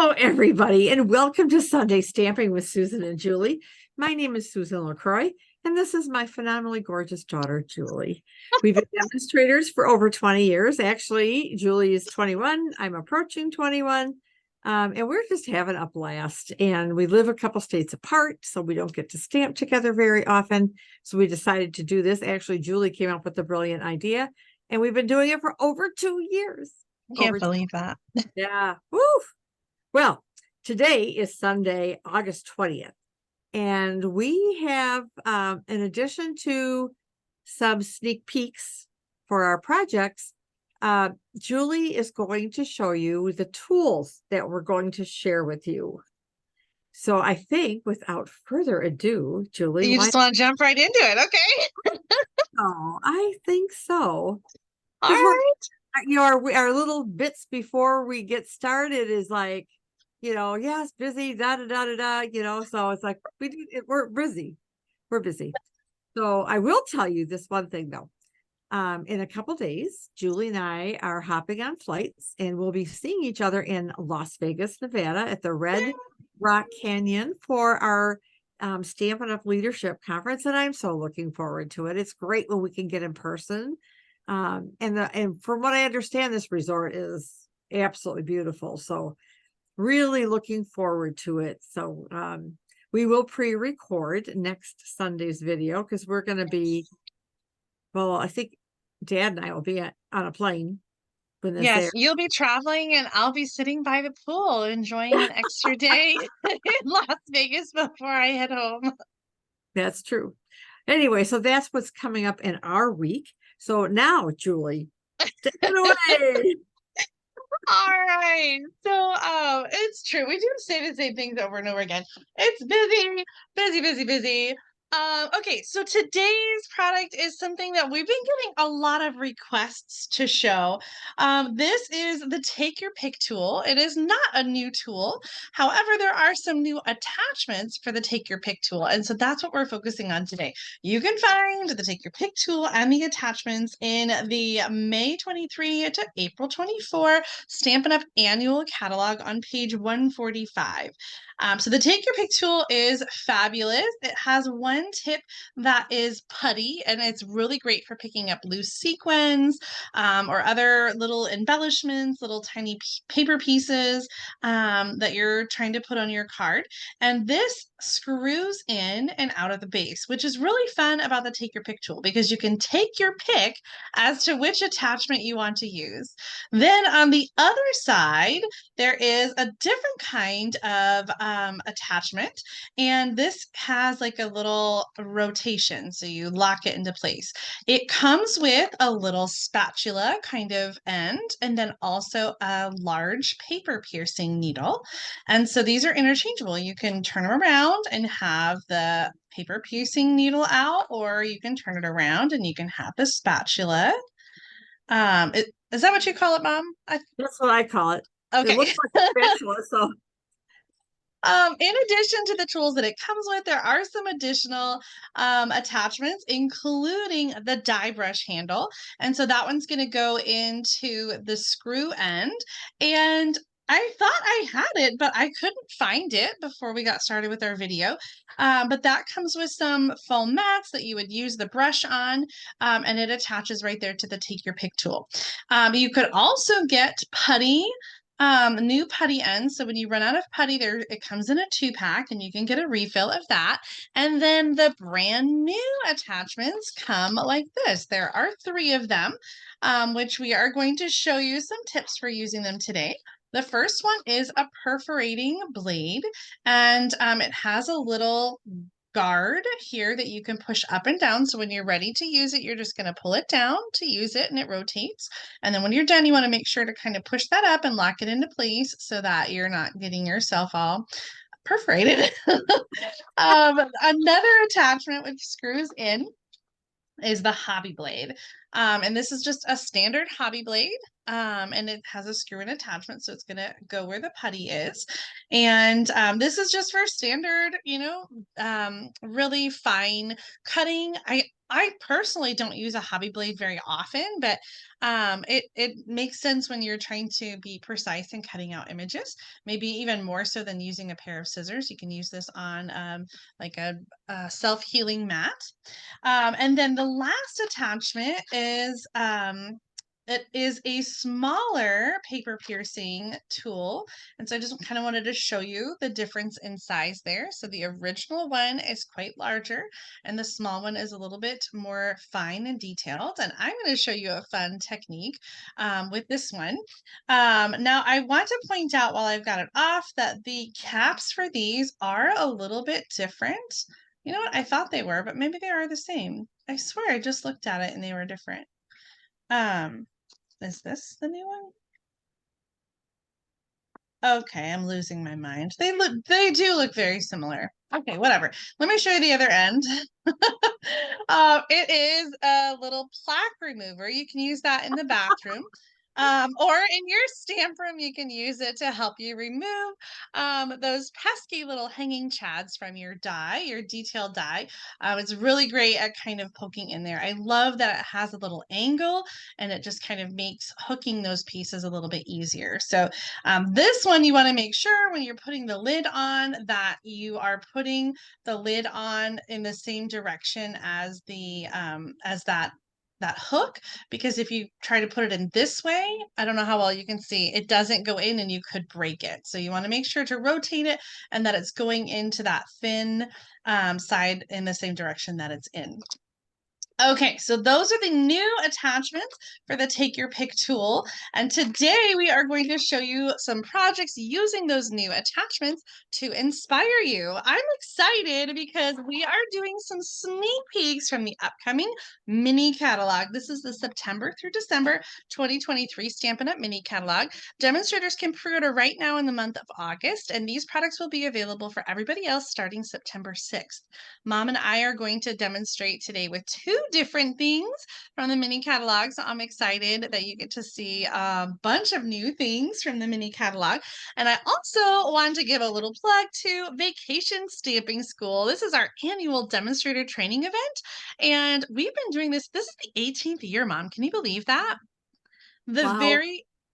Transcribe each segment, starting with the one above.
Hello, everybody, and welcome to Sunday Stamping with Susan and Julie. My name is Susan LaCroix, and this is my phenomenally gorgeous daughter, Julie. We've been demonstrators for over 20 years. Actually, Julie is 21. I'm approaching 21. And we're just having a blast. And we live a couple states apart, so we don't get to stamp together very often. So we decided to do this. Actually, Julie came up with the brilliant idea, and we've been doing it for over 2 years. Can't believe that. Yeah. Woo! Well, today is Sunday, August 20th, and we have, in addition to some sneak peeks for our projects, Julie is going to show you the tools that we're going to share with you. So I think without further ado, Julie, You just want to jump right into it. Okay. Oh, I think so. All Because right. our little bits before we get started is like, yes, busy, da da da da da, so it's like we're busy. We're busy. So I will tell you this one thing though. In a couple days, Julie and I are hopping on flights and we'll be seeing each other in Las Vegas, Nevada at the Red Rock Canyon for our Stampin' Up! Leadership Conference. And I'm so looking forward to it. It's great when we can get in person. And from what I understand, this resort is absolutely beautiful. So really looking forward to it. So we will pre-record next Sunday's video because we're going to be, well, I think Dad and I will be on a plane when this Yes, airs. you'll be traveling and I'll be sitting by the pool enjoying an extra day in Las Vegas before I head home. That's true. Anyway, so that's what's coming up in our week. So now, Julie, take it away. All right. So, it's true. We do say the same things over and over again. It's busy, busy, busy, busy. Okay, so today's product is something that we've been getting a lot of requests to show. This is the Take Your Pick tool. It is not a new tool. However, there are some new attachments for the Take Your Pick tool, and so that's what we're focusing on today. You can find the Take Your Pick tool and the attachments in the May 23 to April 24 Stampin' Up! Annual Catalog on page 145. So the Take Your Pick tool is fabulous. It has one tip that is putty, and it's really great for picking up loose sequins or other little embellishments, little tiny paper pieces that you're trying to put on your card. And this screws in and out of the base, which is really fun about the Take Your Pick tool because you can take your pick as to which attachment you want to use. Then on the other side, there is a different kind of attachment, and this has like a little rotation, so you lock it into place. It comes with a little spatula kind of end, and then also a large paper piercing needle. And so these are interchangeable. You can turn them around and have the paper piercing needle out, or you can turn it around and you can have the spatula. Is that what you call it, Mom? That's what I call it. It Okay. looks like a spatula, so In addition to the tools that it comes with, there are some additional attachments, including the die brush handle. And so that one's going to go into the screw end. And I thought I had it, but I couldn't find it before we got started with our video. But that comes with some foam mats that you would use the brush on, and it attaches right there to the Take Your Pick tool. You could also get putty. New putty ends. So when you run out of putty, it comes in a 2-pack and you can get a refill of that. And then the brand new attachments come like this. There are 3 of them, which we are going to show you some tips for using them today. The first one is a perforating blade, and it has a little guard here that you can push up and down. So when you're ready to use it, you're just going to pull it down to use it and it rotates. And then when you're done, you want to make sure to kind of push that up and lock it into place so that you're not getting yourself all perforated. Another attachment which screws in is the hobby blade. And this is just a standard hobby blade. And it has a screw-in attachment, so it's gonna go where the putty is. And this is just for standard, really fine cutting. I personally don't use a hobby blade very often, but it makes sense when you're trying to be precise in cutting out images, maybe even more so than using a pair of scissors. You can use this on like a self-healing mat. And then the last attachment is it is a smaller paper piercing tool. And so I just kind of wanted to show you the difference in size there. So the original one is quite larger and the small one is a little bit more fine and detailed. And I'm going to show you a fun technique with this one. Now I want to point out while I've got it off that the caps for these are a little bit different. You know what? I thought they were, but maybe they are the same. I swear I just looked at it and they were different. Is this the new one? Okay, I'm losing my mind. They do look very similar. Okay, whatever. Let me show you the other end. It is a little plaque remover. You can use that in the bathroom. Or in your stamp room, you can use it to help you remove those pesky little hanging chads from your die, your detailed die. It's really great at kind of poking in there. I love that it has a little angle and it just kind of makes hooking those pieces a little bit easier. So this one, you want to make sure when you're putting the lid on that you are putting the lid on in the same direction as the as that hook, because if you try to put it in this way, I don't know how well you can see, it doesn't go in and you could break it. So you want to make sure to rotate it and that it's going into that thin side in the same direction that it's in. Okay, so those are the new attachments for the Take Your Pick tool. And today we are going to show you some projects using those new attachments to inspire you. I'm excited because we are doing some sneak peeks from the upcoming mini catalog. This is the September through December 2023 Stampin' Up! Mini catalog. Demonstrators can pre-order right now in the month of August, and these products will be available for everybody else starting September 6th. Mom and I are going to demonstrate today with two different things from the mini catalog. So I'm excited that you get to see a bunch of new things from the mini catalog. And I also want to give a little plug to Vacation Stamping School. This is our annual demonstrator training event. And we've been doing this. This is the 18th year, Mom. Can you believe that? Wow.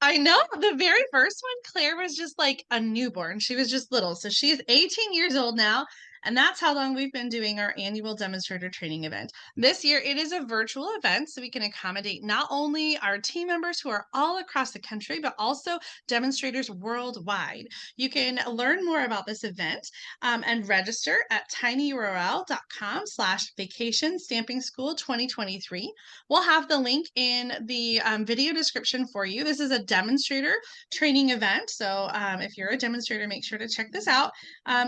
I know the very first one, Claire was just like a newborn. She was just little. So she's 18 years old now. And that's how long we've been doing our annual demonstrator training event. This year, it is a virtual event, so we can accommodate not only our team members who are all across the country, but also demonstrators worldwide. You can learn more about this event and register at tinyurl.com/vacation stamping school 2023. We'll have the link in the video description for you. This is a demonstrator training event. So if you're a demonstrator, make sure to check this out.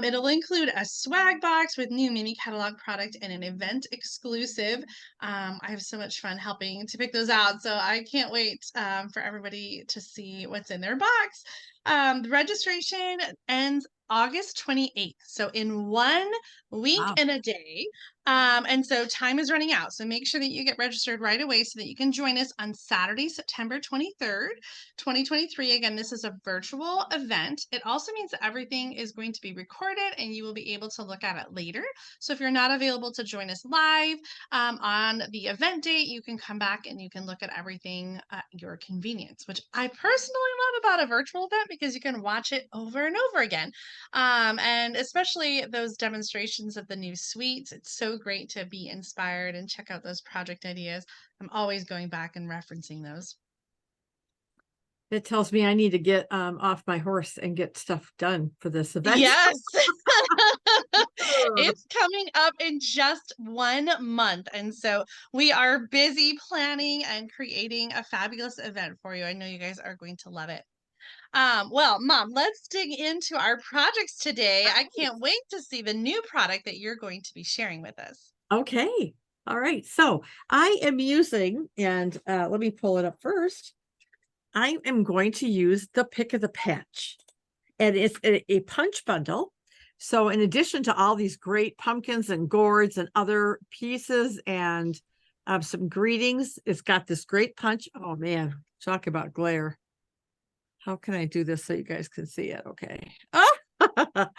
It'll include a swag box with new mini catalog product and an event exclusive. I have so much fun helping to pick those out. So I can't wait for everybody to see what's in their box. The registration ends August 28th. So in 1 week Wow. and a day. And so time is running out. So make sure that you get registered right away so that you can join us on Saturday, September 23rd, 2023. Again, this is a virtual event. It also means that everything is going to be recorded and you will be able to look at it later. So if you're not available to join us live on the event date, you can come back and you can look at everything at your convenience, which I personally love about a virtual event because you can watch it over and over again. And especially those demonstrations of the new suites. It's so great to be inspired and check out those project ideas. I'm always going back and referencing those. It tells me I need to get off my horse and get stuff done for this event. Yes. It's coming up in just 1 month. And so we are busy planning and creating a fabulous event for you. I know you guys are going to love it. Well, Mom, let's dig into our projects today. I can't wait to see the new product that you're going to be sharing with us. Okay. All right. So I am using, and let me pull it up first. I am going to use the Pick of the Patch, and it's a punch bundle. So in addition to all these great pumpkins and gourds and other pieces and some greetings, it's got this great punch. Oh man, Talk about glare. How can I do this so you guys can see it? Okay. Ah!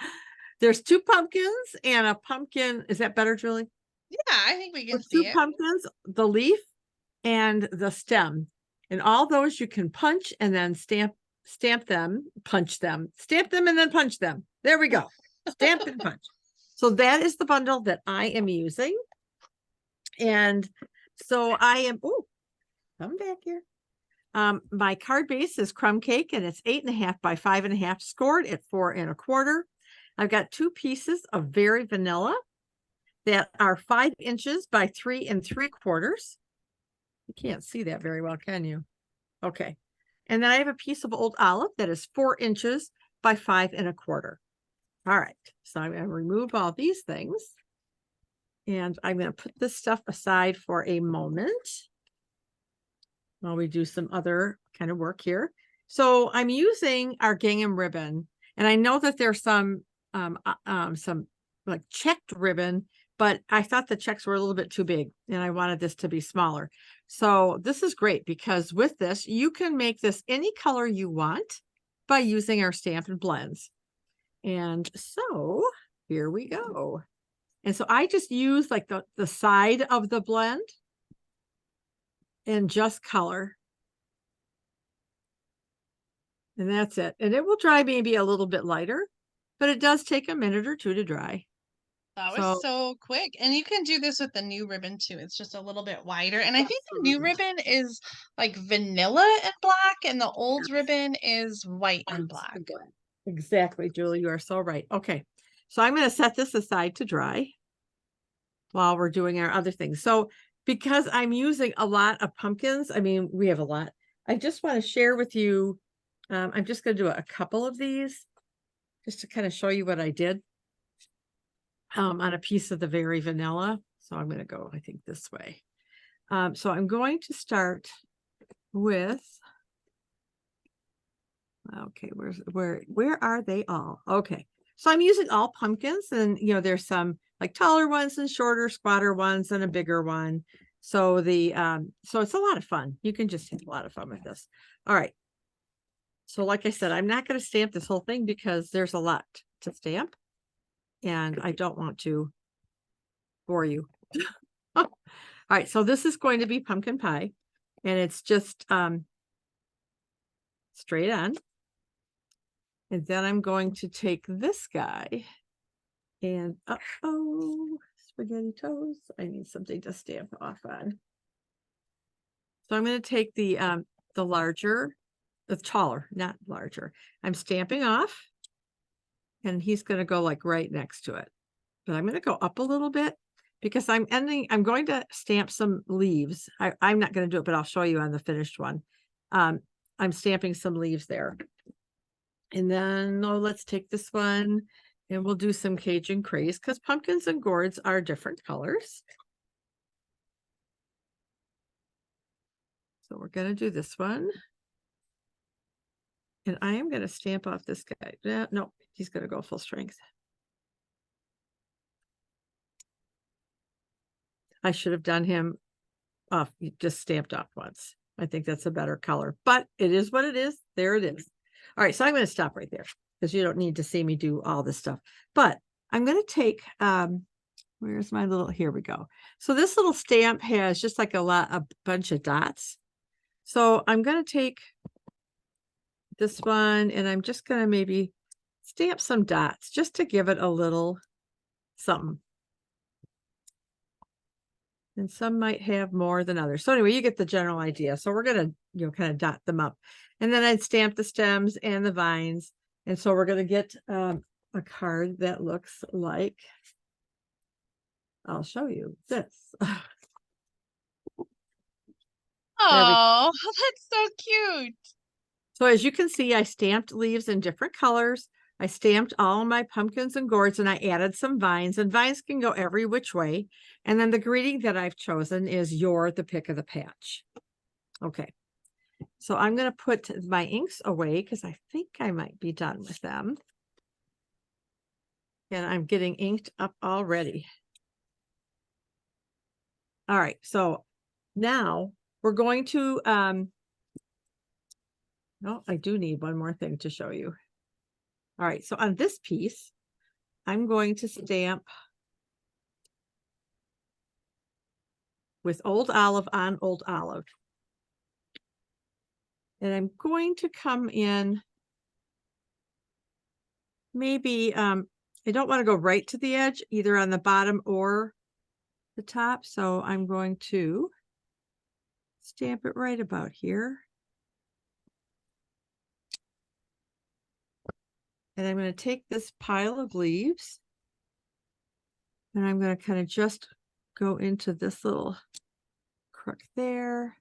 There's 2 pumpkins and a pumpkin. Is that better, Julie? Yeah, I think we can There's see 2 it. pumpkins, the leaf and the stem. And all those you can punch and then stamp them, punch them, stamp them and then punch them. There we go. Stamp and punch. So that is the bundle that I am using. And so I am, oh, come back here. My card base is Crumb Cake and it's 8.5 by 5.5 scored at 4 1/4. I've got 2 pieces of Very Vanilla that are 5 inches by 3 3/4. You can't see that very well, can you? Okay. And then I have a piece of Old Olive that is 4 inches by 5 1/4. All right. So I'm going to remove all these things. And I'm going to put this stuff aside for a moment while we do some other kind of work here. So I'm using our gingham ribbon. And I know that there's some like checked ribbon, but I thought the checks were a little bit too big and I wanted this to be smaller. So this is great because with this, you can make this any color you want by using our Stampin' Blends. And so here we go. And so I just use like the side of the blend and just color. And that's it. And it will dry maybe a little bit lighter, but it does take a minute or 2 to dry. That was So so quick. And you can do this with the new ribbon too. It's just a little bit wider. And I think the new absolutely. ribbon is like vanilla and black, and the old ribbon is white and black. Exactly, Julie. You are so right. Okay. So I'm going to set this aside to dry while we're doing our other things. So because I'm using a lot of pumpkins, I mean, we have a lot. I just want to share with you. I'm just going to do a couple of these just to kind of show you what I did on a piece of the Very Vanilla. So I'm going to go, I think, this way. So I'm going to start with, okay, where are they all? Okay. So I'm using all pumpkins and, you know, there's some like taller ones and shorter, squatter ones and a bigger one. So so it's a lot of fun. You can just have a lot of fun with this. All right. So like I said, I'm not going to stamp this whole thing because there's a lot to stamp and I don't want to bore you. All right. So this is going to be pumpkin pie and it's just straight on. And then I'm going to take this guy and uh-oh, spaghetti toes. I need something to stamp off on. So I'm going to take the larger, the taller, not larger. I'm stamping off and he's going to go like right next to it. But I'm going to go up a little bit because I'm going to stamp some leaves. I'm not going to do it, but I'll show you on the finished one. I'm stamping some leaves there. And then let's take this one and we'll do some Cajun craze because pumpkins and gourds are different colors. So we're going to do this one. And I am going to stamp off this guy. No, he's going to go full strength. I should have done him off, just stamped off once. I think that's a better color, but it is what it is. There it is. All right, so I'm going to stop right there because you don't need to see me do all this stuff. But I'm going to take, where's my little, here we go. So this little stamp has just like a bunch of dots. So I'm going to take this one and I'm just going to maybe stamp some dots just to give it a little something. And some might have more than others. So anyway, you get the general idea. So we're going to, kind of dot them up. And then I'd stamp the stems and the vines. And so we're going to get a card that looks like, I'll show you this. Oh, that's so cute. So as you can see, I stamped leaves in different colors. I stamped all my pumpkins and gourds and I added some vines, and vines can go every which way. And then the greeting that I've chosen is "You're the pick of the patch." Okay. So I'm going to put my inks away because I think I might be done with them. And I'm getting inked up already. All right. So now we're going to No, I do need one more thing to show you. All right, so on this piece, I'm going to stamp with Old Olive on Old Olive. And I'm going to come in, maybe, I don't want to go right to the edge, either on the bottom or the top. So I'm going to stamp it right about here. And I'm going to take this pile of leaves and I'm going to kind of just go into this little crook there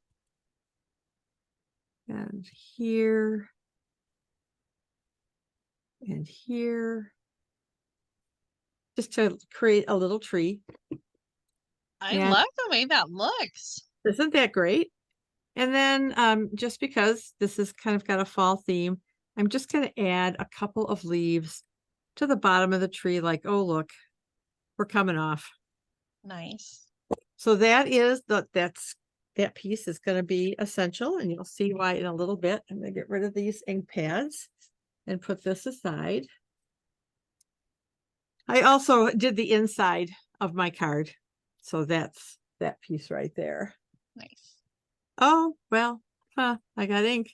and here and here, just to create a little tree. I And love the way that looks. isn't that great? And then just because this has kind of got a fall theme, I'm just going to add a couple of leaves to the bottom of the tree, like, oh, look, we're coming off. Nice. So that is that piece is going to be essential, and you'll see why in a little bit. I'm going to get rid of these ink pads and put this aside. I also did the inside of my card. So that's that piece right there. Nice. Oh, well, I got ink.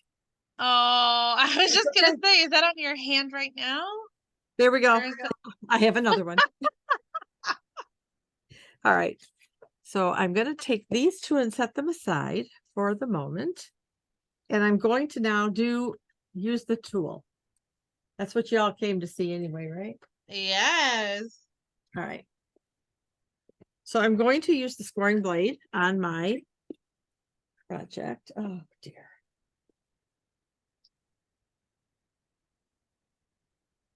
Oh, I was just Okay. gonna say, is that on your hand right now? There we go. Or is it- I have another one. All right. So I'm going to take these two and set them aside for the moment. And I'm going to now use the tool. That's what y'all came to see anyway, right? Yes. All right. So I'm going to use the scoring blade on my project. Oh dear.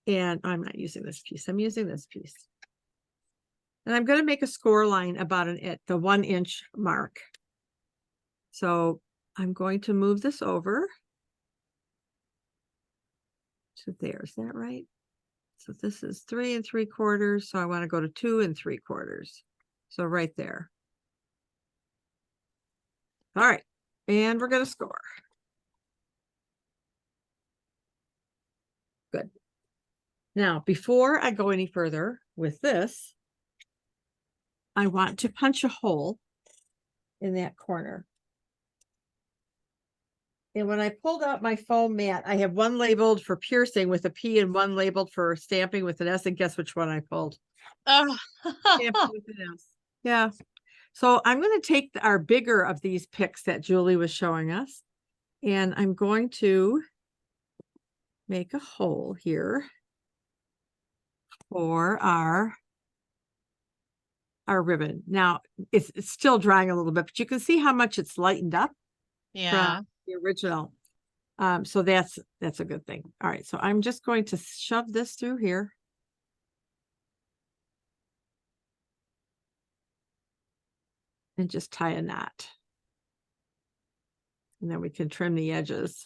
And I'm not using this piece. I'm using this piece. And I'm going to make a score line about the 1 inch mark. So I'm going to move this over to there. Is that right? So this is 3 3/4. So I want to go to 2 3/4. So right there. All right. And we're going to score. Good. Now, before I go any further with this, I want to punch a hole in that corner. And when I pulled out my foam mat, I have one labeled for piercing with a P and one labeled for stamping with an S. And guess which one I pulled? Oh. Stamping with an S. Yeah. So I'm going to take our bigger of these picks that Julie was showing us. And I'm going to make a hole here for our ribbon. Now it's still drying a little bit, but you can see how much it's lightened up from the original. So that's a good thing. All right, so I'm just going to shove this through here. And just tie a knot. And then we can trim the edges.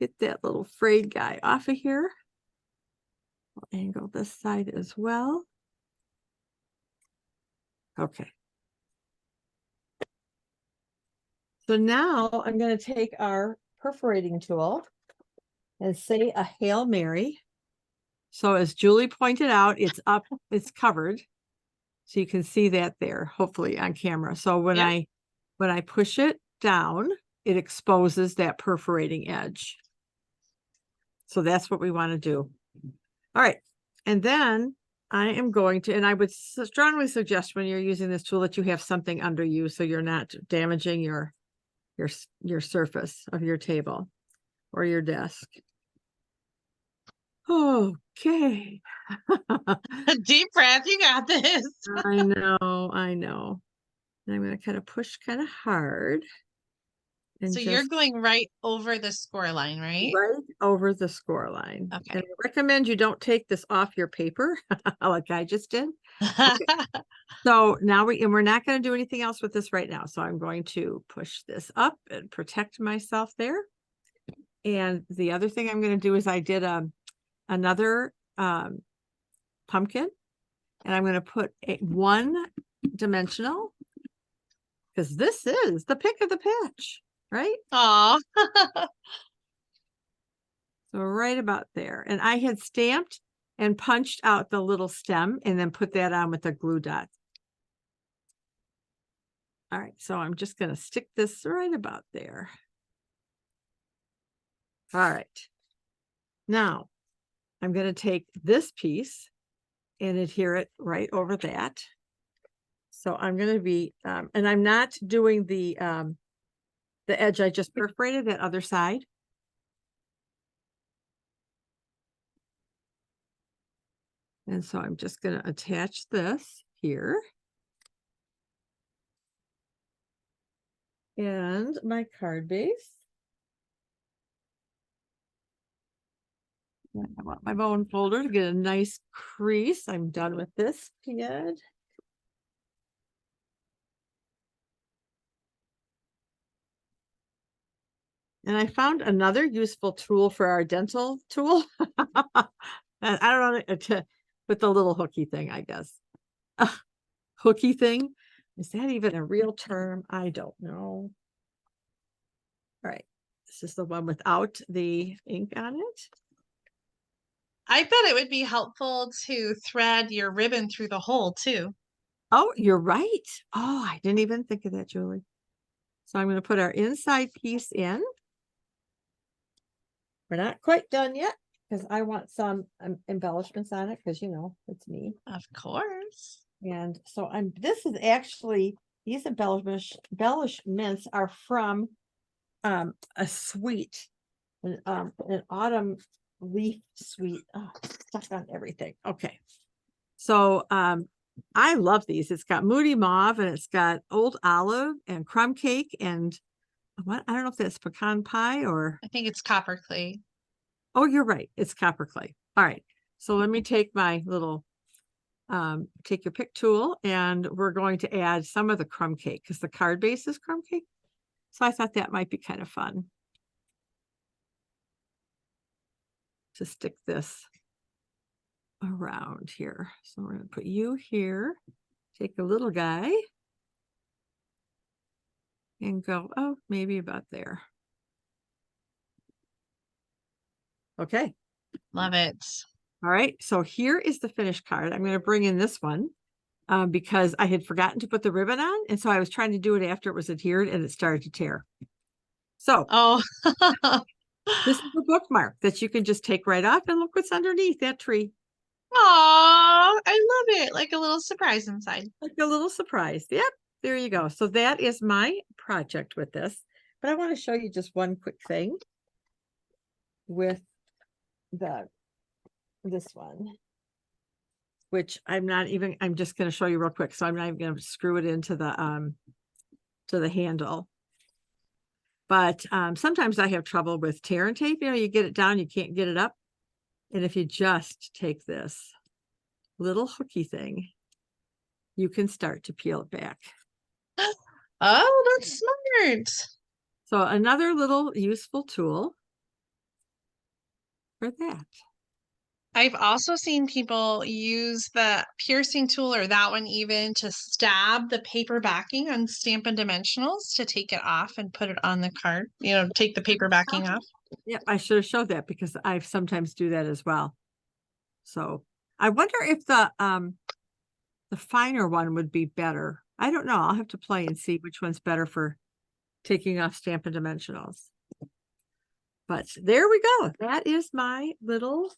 Get that little frayed guy off of here. I'll angle this side as well. Okay. So now I'm going to take our perforating tool and say a Hail Mary. So as Julie pointed out, it's up, it's covered. So you can see that there, hopefully on camera. So when I push it down, it exposes that perforating edge. So that's what we want to do. All right. And then I am going to, and I would strongly suggest when you're using this tool that you have something under you so you're not damaging your surface of your table or your desk. Okay. Deep breath, you got this. I know. And I'm going to kind of push kind of hard. And so you're going right over the score line, right? Right over the score line. Okay. And I recommend you don't take this off your paper like I just did. Okay. So now we're not going to do anything else with this right now. So I'm going to push this up and protect myself there. And the other thing I'm going to do is I did another pumpkin, and I'm going to put one dimensional, because this is the pick of the patch, right? Aw. So right about there. And I had stamped and punched out the little stem and then put that on with the glue dot. All right, so I'm just going to stick this right about there. All right. Now I'm going to take this piece and adhere it right over that. So I'm going to be, and I'm not doing the edge I just perforated, that other side. And so I'm just going to attach this here. And my card base. I want my bone folder to get a nice crease. I'm done with this yet. And I found another useful tool for our dental tool. And I don't know, with the little hooky thing, I guess. Hooky thing? Is that even a real term? I don't know. All right. This is the one without the ink on it. I thought it would be helpful to thread your ribbon through the hole too. Oh, you're right. Oh, I didn't even think of that, Julie. So I'm going to put our inside piece in. We're not quite done yet because I want some embellishments on it, because it's me. Of course. And so this is actually, these embellishments are from a sweet, an autumn leaf sweet. Oh, stuck on everything. Okay. So I love these. It's got Moody Mauve and it's got Old Olive and Crumb Cake and what? I don't know if that's pecan pie or. I think it's copper clay. Oh, you're right. It's copper clay. All right. So let me take my little, take your pick tool, and we're going to add some of the crumb cake because the card base is crumb cake. So I thought that might be kind of fun to stick this around here. So we're going to put you here, take a little guy and go, oh, maybe about there. Okay. Love it. All right. So here is the finished card. I'm going to bring in this one because I had forgotten to put the ribbon on. And so I was trying to do it after it was adhered and it started to tear. So Oh, this is a bookmark that you can just take right off, and look what's underneath that tree. aw, I love it. Like a little surprise inside. Like a little surprise. Yep. There you go. So that is my project with this. But I want to show you just one quick thing with this one, which I'm just going to show you real quick. So I'm not even going to screw it into the handle. But sometimes I have trouble with tear and tape. You get it down, you can't get it up. And if you just take this little hooky thing, you can start to peel it back. Oh, that's smart. So another little useful tool for that. I've also seen people use the piercing tool or that one even to stab the paper backing on Stampin' Dimensionals to take it off and put it on the card. Take the paper backing off. Yeah, I should have showed that because I sometimes do that as well. So I wonder if the finer one would be better. I don't know. I'll have to play and see which one's better for taking off Stampin' Dimensionals. But there we go. That is my little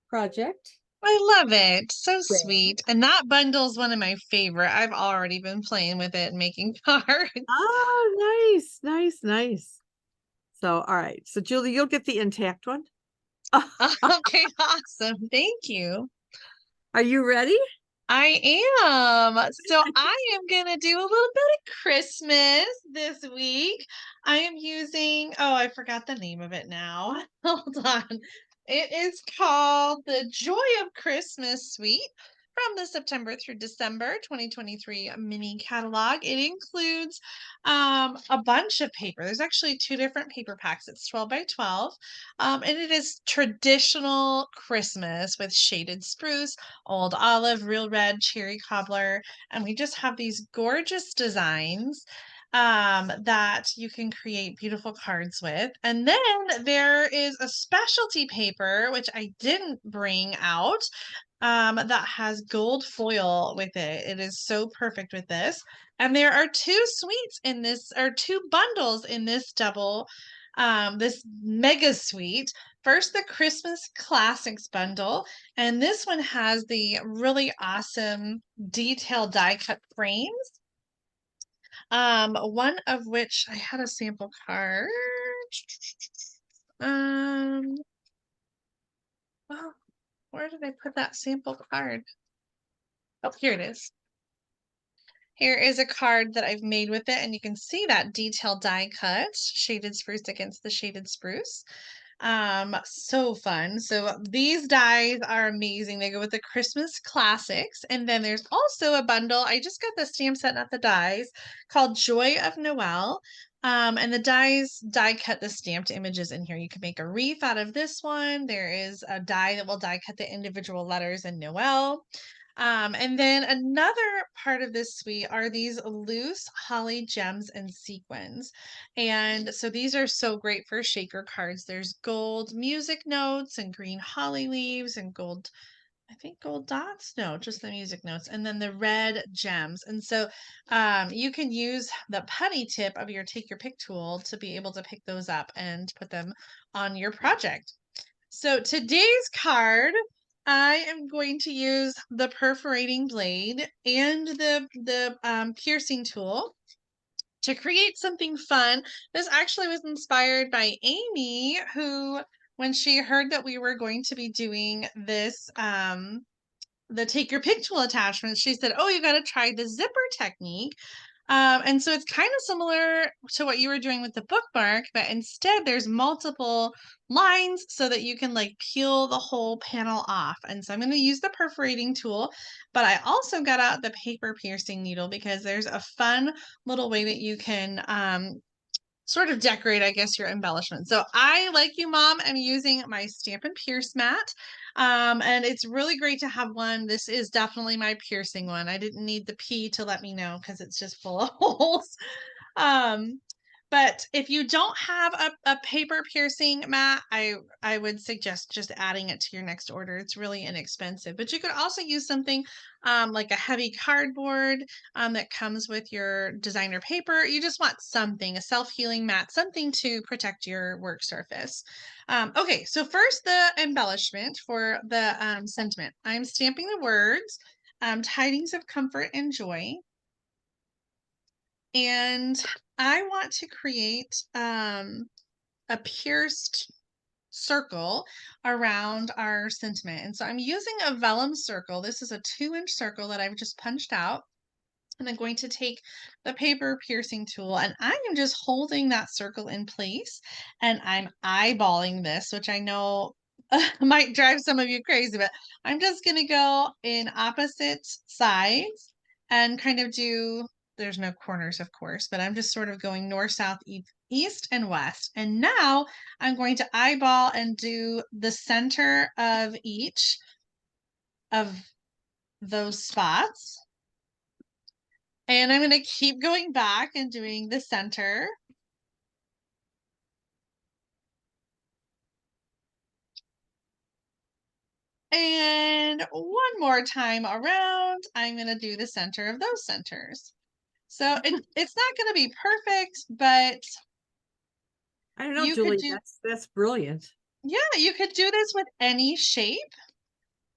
project. I love it. So sweet. And that bundle's one of my favorite. I've already been playing with it and making cards. Oh, nice, nice, nice. So, all right. So, Julie, you'll get the intact one. Okay, awesome. Thank you. Are you ready? I am. So I am going to do a little bit of Christmas this week. I am using, oh, I forgot the name of it now. Hold on. It is called the Joy of Christmas Suite from the September through December 2023 mini catalog. It includes a bunch of paper. There's actually two different paper packs. It's 12 by 12. And it is traditional Christmas with shaded spruce, old olive, real red, cherry cobbler. And we just have these gorgeous designs that you can create beautiful cards with. And then there is a specialty paper, which I didn't bring out, that has gold foil with it. It is so perfect with this. And there are two suites in this, or two bundles in this this mega suite. First, the Christmas Classics bundle, and this one has the really awesome detailed die cut frames. One of which I had a sample card. Oh, where did I put that sample card? Oh, here it is. Here is a card that I've made with it, and you can see that detailed die cut, shaded spruce against the shaded spruce. So fun. So these dies are amazing. They go with the Christmas classics. And then there's also a bundle. I just got the stamp set, not the dies, called Joy of Noel. And the dies die cut the stamped images in here. You can make a wreath out of this one. There is a die that will die cut the individual letters in Noel. And then another part of this suite are these loose holly gems and sequins. And so these are so great for shaker cards. There's gold music notes and green holly leaves and gold, I think gold dots. No, just the music notes. And then the red gems. And so you can use the putty tip of your take your pick tool to be able to pick those up and put them on your project. So today's card, I am going to use the perforating blade and the piercing tool to create something fun. This actually was inspired by Amy, who, when she heard that we were going to be doing this, the take your pick tool attachment, she said, "Oh, you got to try the zipper technique." And so it's kind of similar to what you were doing with the bookmark, but instead there's multiple lines so that you can like peel the whole panel off. And so I'm going to use the perforating tool, but I also got out the paper piercing needle because there's a fun little way that you can sort of decorate, I guess, your embellishment. So I, like you, Mom, am using my Stampin' Pierce mat. And it's really great to have one. This is definitely my piercing one. I didn't need the P to let me know because it's just full of holes. Um, but if you don't have a paper piercing mat, I would suggest just adding it to your next order. It's really inexpensive. But you could also use something like a heavy cardboard that comes with your designer paper. You just want something, a self-healing mat, something to protect your work surface. Okay, so first the embellishment for the sentiment. I'm stamping the words, tidings of comfort and joy. And I want to create a pierced circle around our sentiment. And so I'm using a vellum circle. This is a 2-inch circle that I've just punched out. And I'm going to take the paper piercing tool and I am just holding that circle in place and I'm eyeballing this, which I know might drive some of you crazy, but I'm just going to go in opposite sides and kind of do, there's no corners, of course, but I'm just sort of going north, south, east, and west. And now I'm going to eyeball and do the center of each of those spots. And I'm going to keep going back and doing the center. And one more time around, I'm going to do the center of those centers. So it's not going to be perfect, but I don't know, you could Julie, do, that's brilliant. yeah, you could do this with any shape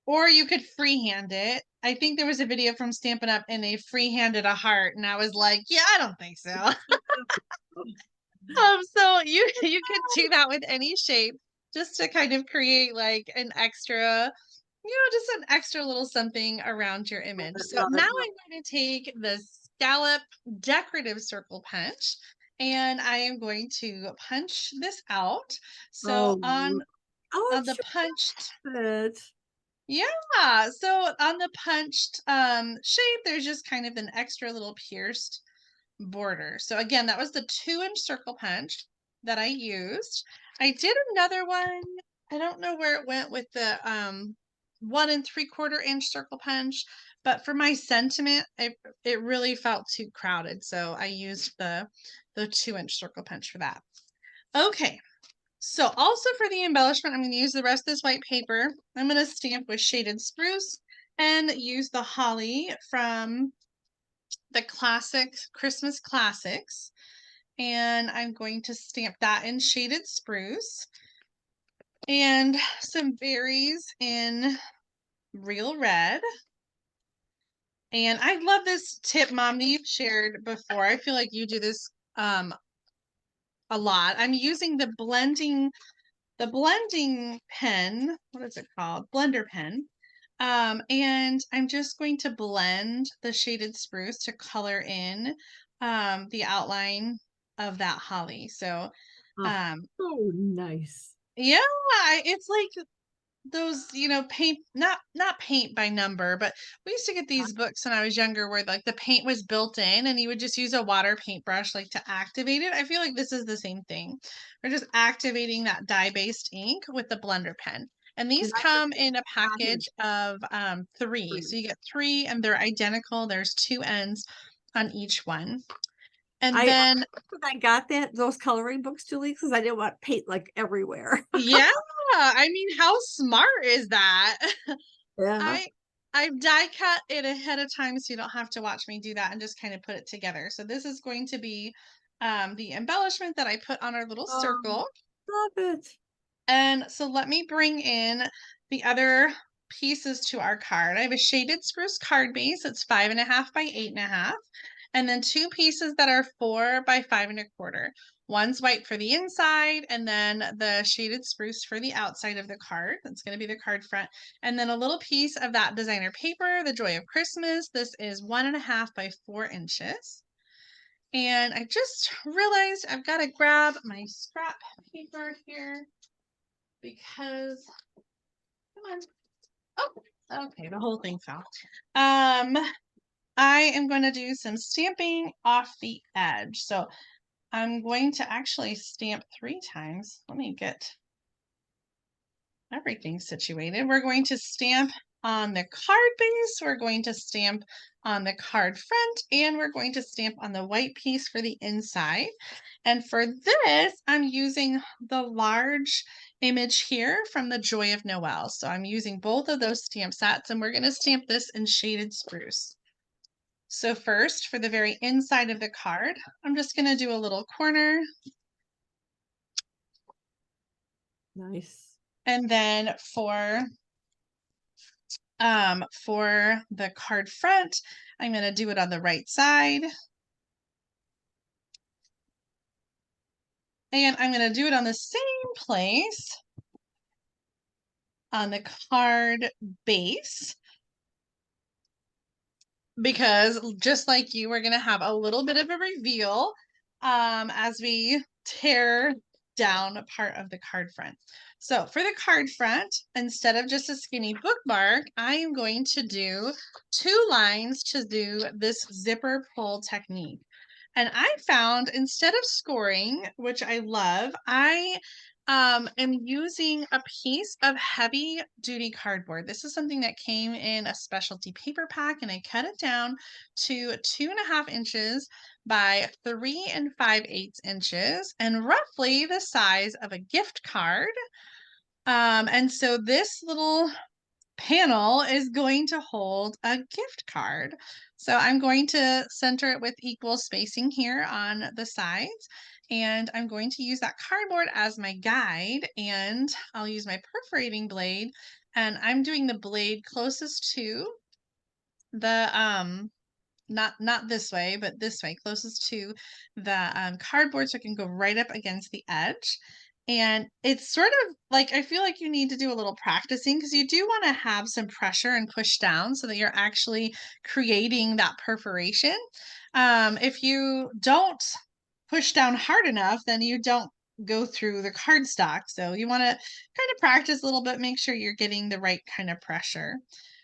or you could freehand it. I think there was a video from Stampin' Up and they freehanded a heart and I was like, yeah, I don't think so. So you could do that with any shape just to kind of create like an extra, just an extra little something around your image. So now I'm going to take the scallop decorative circle punch and I am going to punch this out. So Oh, on oh, the punched, it. Yeah. So on the punched shape, there's just kind of an extra little pierced border. So again, that was the 2-inch circle punch that I used. I did another one. I don't know where it went with the 1 3/4 inch circle punch, but for my sentiment, it really felt too crowded. So I used the 2-inch circle punch for that. Okay. So also for the embellishment, I'm going to use the rest of this white paper. I'm going to stamp with shaded spruce and use the holly from the classic Christmas classics. And I'm going to stamp that in shaded spruce and some berries in real red. And I love this tip, Mom, that you've shared before. I feel like you do this a lot. I'm using the blending pen. What is it called? Blender pen. And I'm just going to blend the shaded spruce to color in the outline of that holly. So Oh, um so nice. yeah, it's like those, paint, not paint by number, but we used to get these books when I was younger where like the paint was built in and you would just use a water paintbrush like to activate it. I feel like this is the same thing. We're just activating that dye-based ink with the blender pen. And these And I just come in a added package of 3. So three. you get 3 and they're identical. There's 2 ends on each one. And I then when I got those coloring books, Julie, because I didn't want paint like everywhere. yeah, I mean, how smart is that? Yeah. I I've die cut it ahead of time so you don't have to watch me do that and just kind of put it together. So this is going to be the embellishment that I put on our little circle. Love it. And so let me bring in the other pieces to our card. I have a shaded spruce card base. It's 5.5 by 8.5. And then 2 pieces that are 4 by 5 1/4. One's white for the inside, and then the shaded spruce for the outside of the card. That's going to be the card front. And then a little piece of that designer paper, The Joy of Christmas. This is 1.5 by 4 inches. And I just realized I've got to grab my scrap paper here because come on. Oh, okay, the whole thing fell. I am going to do some stamping off the edge. So I'm going to actually stamp 3 times. Let me get everything situated. We're going to stamp on the card base, we're going to stamp on the card front, and we're going to stamp on the white piece for the inside. And for this, I'm using the large image here from The Joy of Noel. So I'm using both of those stamp sets, and we're going to stamp this in shaded spruce. So first, for the very inside of the card, I'm just going to do a little corner. Nice. And then for the card front, I'm going to do it on the right side. And I'm going to do it on the same place on the card base. Because just like you, we're going to have a little bit of a reveal as we tear down a part of the card front. So for the card front, instead of just a skinny bookmark, I am going to do 2 lines to do this zipper pull technique. And I found instead of scoring, which I love, I am using a piece of heavy duty cardboard. This is something that came in a specialty paper pack, and I cut it down to 2.5 inches by 3 5/8 inches, and roughly the size of a gift card. And so this little panel is going to hold a gift card. So I'm going to center it with equal spacing here on the sides. And I'm going to use that cardboard as my guide, and I'll use my perforating blade. And I'm doing the blade closest to the not this way, but this way, closest to the cardboard so it can go right up against the edge. And it's sort of like, I feel like you need to do a little practicing because you do want to have some pressure and push down so that you're actually creating that perforation. If you don't push down hard enough, then you don't go through the cardstock. So you want to kind of practice a little bit, make sure you're getting the right kind of pressure.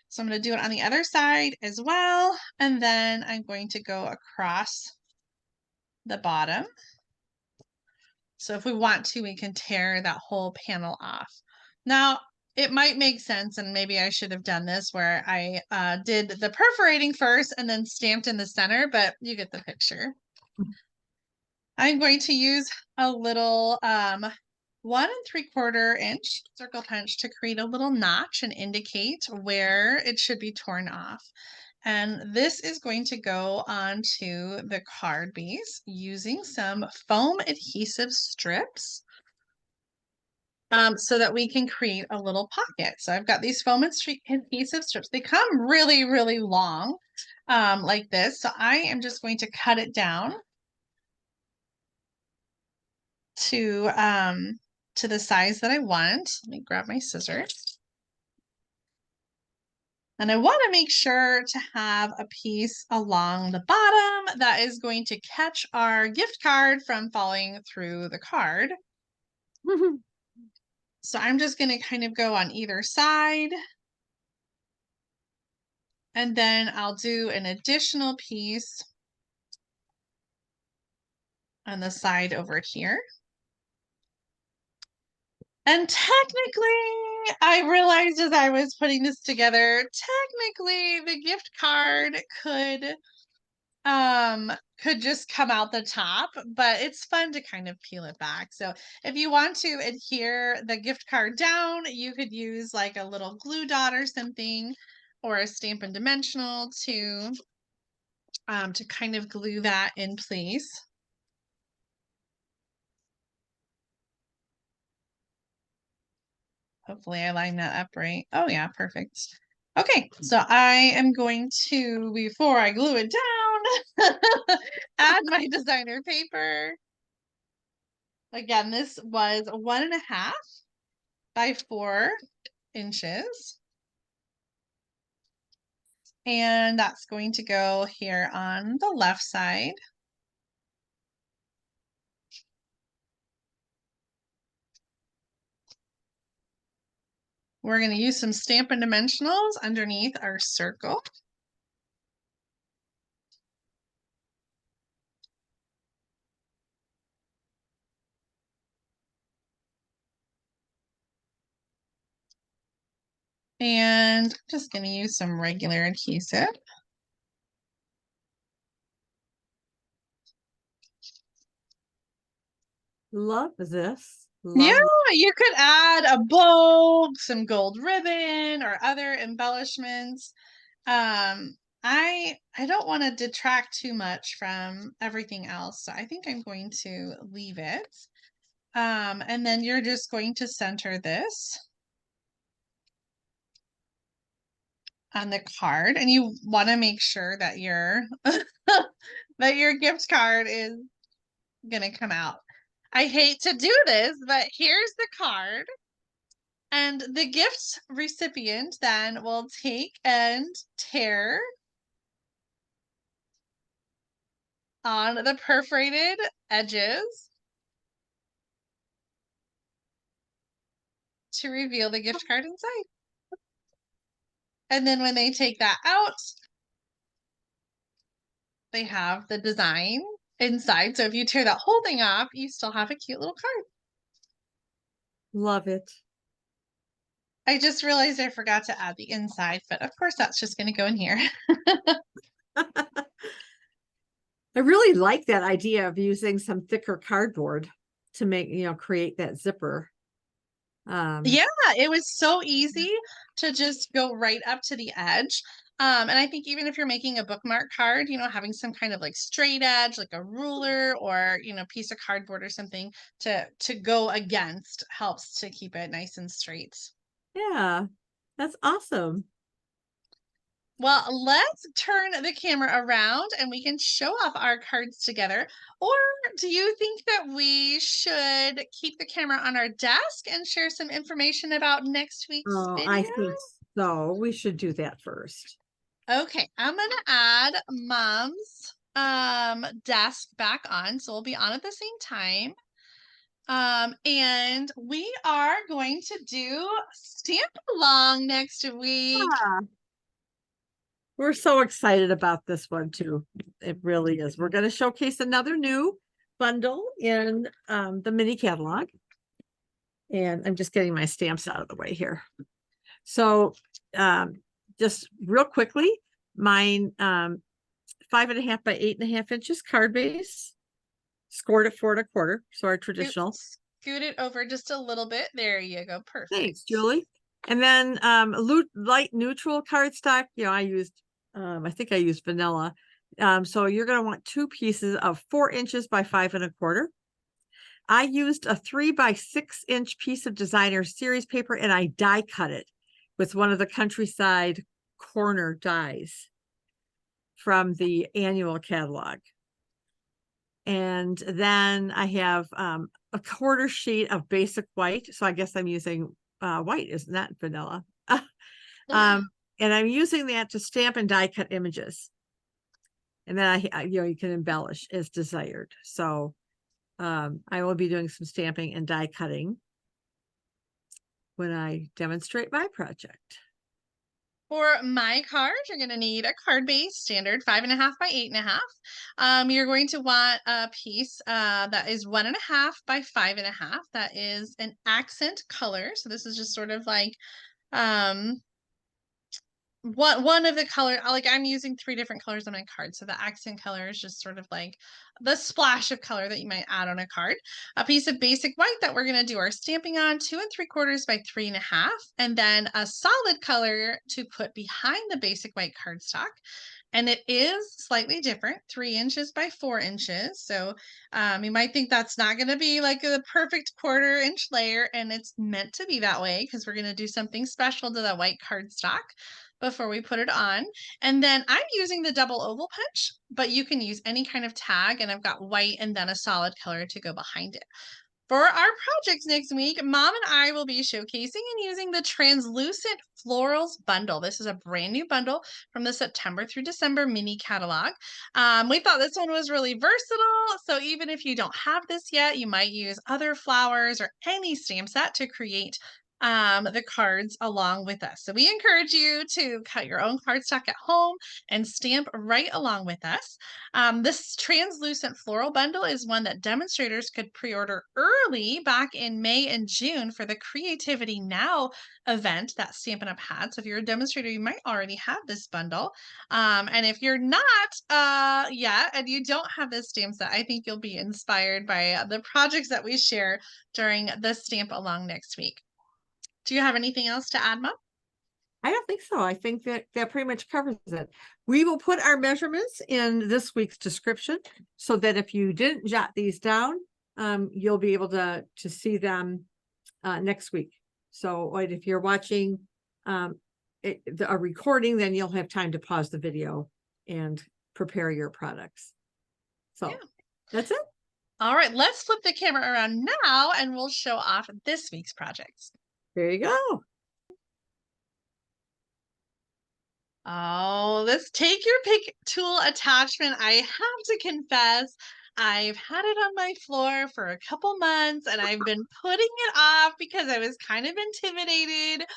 So I'm going to do it on the other side as well. And then I'm going to go across the bottom. So if we want to, we can tear that whole panel off. Now, it might make sense, and maybe I should have done this where I did the perforating first and then stamped in the center, but you get the picture. I'm going to use a little 1 3/4 inch circle punch to create a little notch and indicate where it should be torn off. And this is going to go onto the card base using some foam adhesive strips so that we can create a little pocket. So I've got these foam adhesive strips. They come really, really long like this. So I am just going to cut it down to the size that I want. Let me grab my scissors. And I want to make sure to have a piece along the bottom that is going to catch our gift card from falling through the card. So I'm just going to kind of go on either side. And then I'll do an additional piece on the side over here. And technically, I realized as I was putting this together, technically the gift card could just come out the top, but it's fun to kind of peel it back. So if you want to adhere the gift card down, you could use like a little glue dot or something, or a Stampin' Dimensional to kind of glue that in place. Hopefully I line that up right. Oh yeah, perfect. Okay, so I am going to, before I glue it down, add my designer paper. Again, this was 1.5 by 4 inches. And that's going to go here on the left side. We're going to use some Stampin' Dimensionals underneath our circle. And I'm just going to use some regular adhesive. Love this. Yeah, Love. you could add a bow, some gold ribbon, or other embellishments. I don't want to detract too much from everything else, so I think I'm going to leave it. And then you're just going to center this on the card, and you want to make sure that your that your gift card is gonna come out. I hate to do this, but here's the card. And the gift recipient then will take and tear on the perforated edges to reveal the gift card inside. And then when they take that out, they have the design inside. So if you tear that whole thing off, you still have a cute little card. Love it. I just realized I forgot to add the inside, but of course that's just going to go in here. I really like that idea of using some thicker cardboard to make, create that zipper. Yeah, it was so easy to just go right up to the edge. And I think even if you're making a bookmark card, having some kind of like straight edge, like a ruler or, piece of cardboard or something to go against helps to keep it nice and straight. Yeah, that's awesome. Well, let's turn the camera around and we can show off our cards together. Or do you think that we should keep the camera on our desk and share some information about next week's Oh, I video? think so. We should do that first. Okay, I'm gonna add Mom's desk back on, so we'll be on at the same time. And we are going to do stamp along next week. Ah, we're so excited about this one too. It really is. We're going to showcase another new bundle in the mini catalog. And I'm just getting my stamps out of the way here. So just real quickly, mine 5.5 by 8.5 inches card base, scored at 4 1/4. So our traditional. Scoot it over just a little bit. There you go. Perfect. Thanks, Julie. And then light neutral cardstock. You know, I think I used vanilla. So you're going to want 2 pieces of 4 inches by 5 1/4. I used a 3 by 6 inch piece of designer series paper, and I die cut it with one of the Countryside corner dies from the annual catalog. And then I have a 1/4 sheet of basic white. So I guess I'm using white, isn't that vanilla? And I'm using that to stamp and die cut images. And then you can embellish as desired. So I will be doing some stamping and die cutting when I demonstrate my project. For my card, you're going to need a card base, standard 5.5 by 8.5. You're going to want a piece that is 1.5 by 5.5. That is an accent color. So this is just sort of like one of the color, like I'm using 3 different colors on my card. So the accent color is just sort of like the splash of color that you might add on a card. A piece of basic white that we're going to do our stamping on, 2 3/4 by 3.5, and then a solid color to put behind the basic white cardstock. And it is slightly different, 3 inches by 4 inches. So you might think that's not going to be like a perfect 1/4 inch layer, and it's meant to be that way because we're going to do something special to that white cardstock before we put it on. And then I'm using the double oval punch, but you can use any kind of tag, and I've got white and then a solid color to go behind it. For our projects next week, Mom and I will be showcasing and using the Translucent Florals bundle. This is a brand new bundle from the September through December mini catalog. We thought this one was really versatile, so even if you don't have this yet, you might use other flowers or any stamp set to create the cards along with us. So we encourage you to cut your own cardstock at home and stamp right along with us. This translucent floral bundle is one that demonstrators could pre-order early back in May and June for the Creativity Now event that Stampin' Up! Had. So if you're a demonstrator, you might already have this bundle. And if you're not yet and you don't have this stamp set, I think you'll be inspired by the projects that we share during the Stamp Along next week. Do you have anything else to add, Mom? I don't think so. I think that pretty much covers it. We will put our measurements in this week's description so that if you didn't jot these down, you'll be able to see them next week. So if you're watching a recording, then you'll have time to pause the video and prepare your products. So that's it. All right, let's flip the camera around now and we'll show off this week's projects. There you go. Oh, this take your pick tool attachment. I have to confess, I've had it on my floor for a couple months and I've been putting it off because I was kind of intimidated.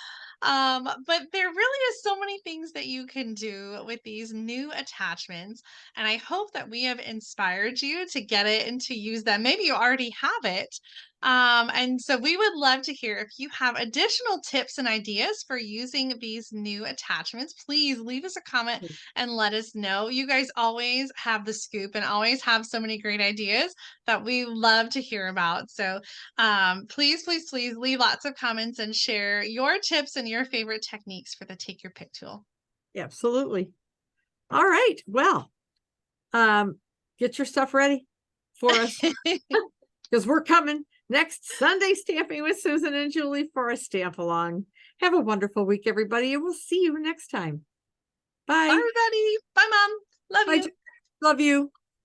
But there really is so many things that you can do with these new attachments. And I hope that we have inspired you to get it and to use them. Maybe you already have it. And so we would love to hear if you have additional tips and ideas for using these new attachments. Please leave us a comment and let us know. You guys always have the scoop and always have so many great ideas that we love to hear about. So please, please, please leave lots of comments and share your tips and your favorite techniques for the Take Your Pick tool. Absolutely. All right. Well, get your stuff ready for us because we're coming next Sunday, Stamping with Susan and Julie for a stamp along. Have a wonderful week, everybody, and we'll see you next time. Bye. Bye, everybody. Bye, Mom. Love you. Love you.